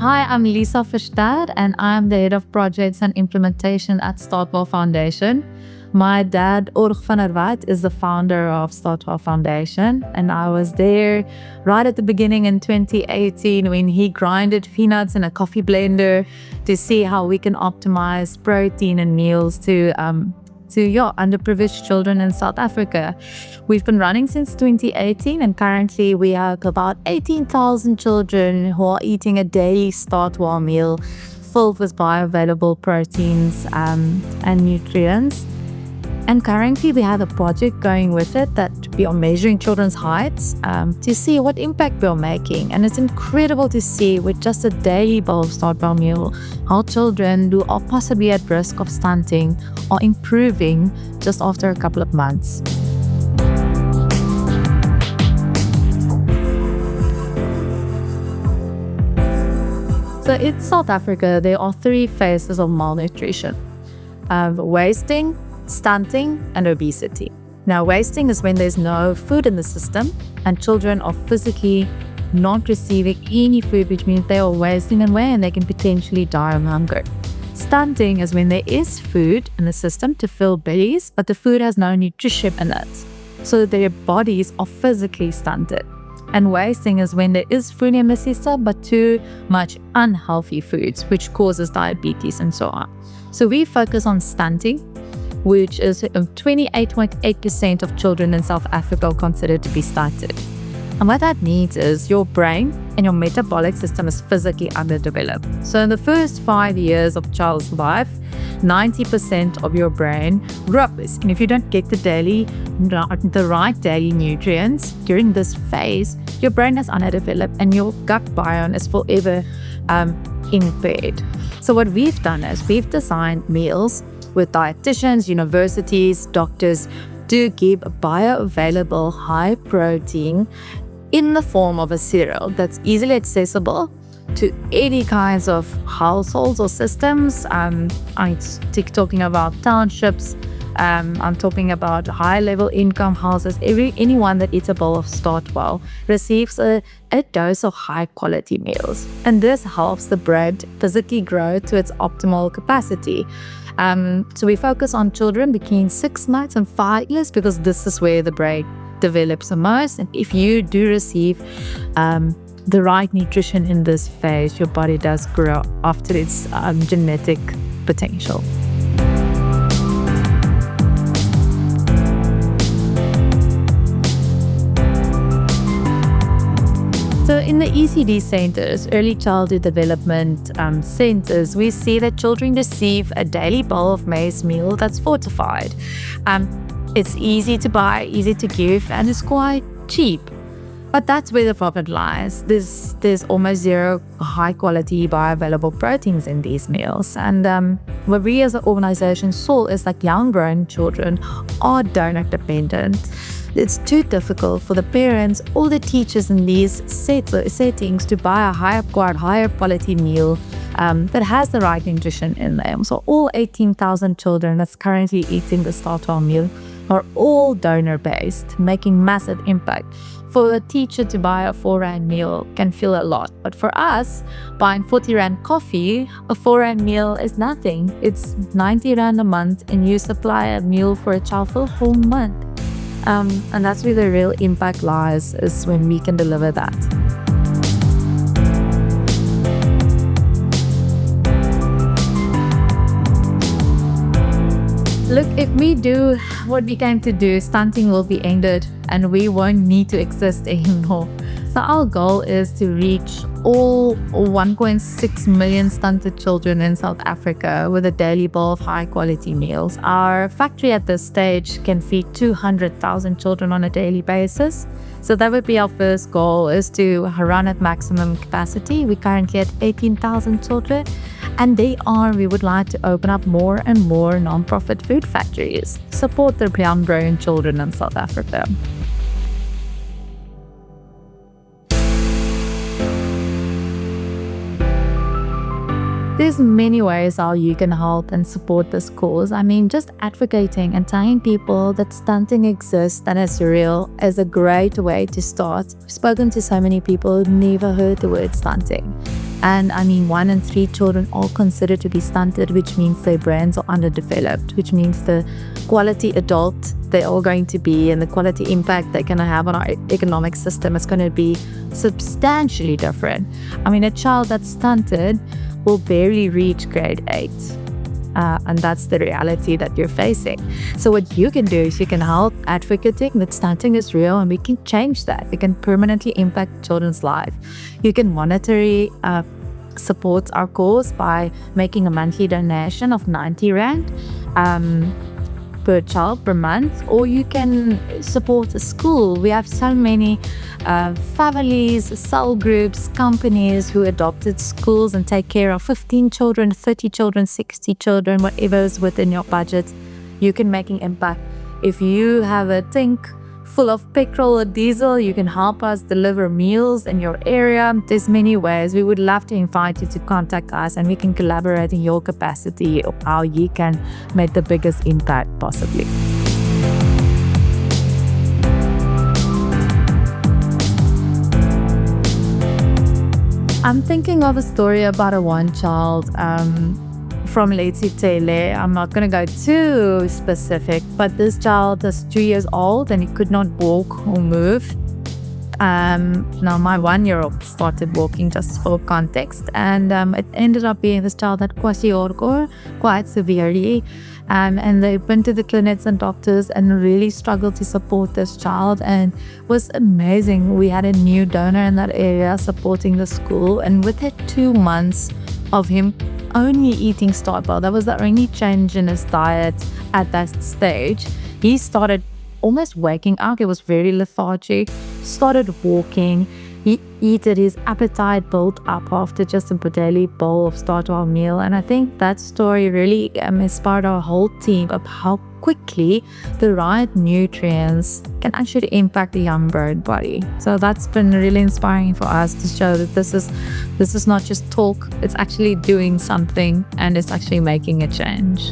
Hi, I'm Lisa Verster, and I'm the Head of Projects and Implementation at Startwell Foundation. My dad, Urg van der Walt, is the founder of Startwell Foundation, and I was there right at the beginning in 2018 when he grinded peanuts in a coffee blender to see how we can optimize protein in meals to underprivileged children in South Africa. We've been running since 2018, and currently we have about 18,000 children who are eating a daily Startwell meal filled with bioavailable proteins and nutrients. And currently we have a project going with it that we are measuring children's heights to see what impact we're making. And it's incredible to see with just a daily bowl of Startwell meal how children who are possibly at risk of stunting are improving just after a couple of months. So in South Africa, there are 3 phases of malnutrition: wasting, stunting, and obesity. Now, wasting is when there's no food in the system and children are physically not receiving any food, which means they are wasting away and they can potentially die of hunger. Stunting is when there is food in the system to fill bellies, but the food has no nutrition in it, so their bodies are physically stunted. And wasting is when there is food in the system, but too much unhealthy foods, which causes diabetes and so on. So we focus on stunting, which is 28.8% of children in South Africa are considered to be stunted. And what that means is your brain and your metabolic system is physically underdeveloped. So in the first 5 years of a child's life, 90% of your brain grows. And if you don't get the right daily nutrients during this phase, your brain is underdeveloped and your gut biome is forever impaired. So what we've done is we've designed meals with dietitians, universities, doctors to give a bioavailable high protein in the form of a cereal that's easily accessible to any kinds of households or systems. I'm talking about townships, I'm talking about high-level income houses. Anyone that eats a bowl of Startwell receives a dose of high-quality meals. And this helps the brain physically grow to its optimal capacity. So we focus on children between 6 months and 5 years because this is where the brain develops the most. And if you do receive the right nutrition in this phase, your body does grow after its genetic potential. So in the ECD centers, early childhood development centers, we see that children receive a daily bowl of maize meal that's fortified. It's easy to buy, easy to give, and it's quite cheap. But that's where the problem lies. There's almost zero high-quality bioavailable proteins in these meals. And what we as an organization saw is that young-grown children are donor dependent. It's too difficult for the parents or the teachers in these settings to buy a higher quality meal that has the right nutrition in them. So all 18,000 children that's currently eating the Startwell meal are all donor-based, making massive impact. For a teacher to buy a 4 rand meal can feel a lot, but for us, buying 40 rand coffee, a 4 rand meal is nothing. It's 90 rand a month, and you supply a meal for a child for a whole month. And that's where the real impact lies, is when we can deliver that. Look, if we do what we came to do, stunting will be ended and we won't need to exist anymore. So our goal is to reach all 1.6 million stunted children in South Africa with a daily bowl of high quality meals. Our factory at this stage can feed 200,000 children on a daily basis. So that would be our first goal, is to run at maximum capacity. We're currently at 18,000 children. And we would like to open up more and more non-profit food factories, support the young growing children in South Africa. There's many ways how you can help and support this cause. I mean, just advocating and telling people that stunting exists and is real is a great way to start. I've spoken to so many people who never heard the word stunting. And I mean, 1 in 3 children are considered to be stunted, which means their brains are underdeveloped, which means the quality adult they're all going to be and the quality impact they're going to have on our economic system is going to be substantially different. I mean, a child that's stunted will barely reach grade 8. And that's the reality that you're facing. So what you can do is you can help advocating that stunting is real, and we can change that. We can permanently impact children's life. You can monetarily support our cause by making a monthly donation of 90 Rand per child per month, or you can support a school. We have so many families, cell groups, companies who adopted schools and take care of 15 children, 30 children, 60 children, whatever is within your budget. You can make an impact. If you have a tank full of petrol or diesel, you can help us deliver meals in your area. There's many ways. We would love to invite you to contact us, and we can collaborate in your capacity of how you can make the biggest impact possibly. I'm thinking of a story about a one child from Letsitele. I'm not going to go too specific, but this child is 2 years old and he could not walk or move. Now my 1-year-old started walking, just for context, and it ended up being this child had kwashiorkor quite severely, and they went to the clinics and doctors and really struggled to support this child, and it was amazing. We had a new donor in that area supporting the school, and within 2 months of him only eating Startwell, that was the only change in his diet at that stage, he started almost waking up. He was very lethargic, started walking, he eated, his appetite built up after just a daily bowl of Startwell meal. And I think that story really inspired our whole team of how quickly the right nutrients can actually impact the young bird body. So that's been really inspiring for us to show that this is not just talk, it's actually doing something, and it's actually making a change.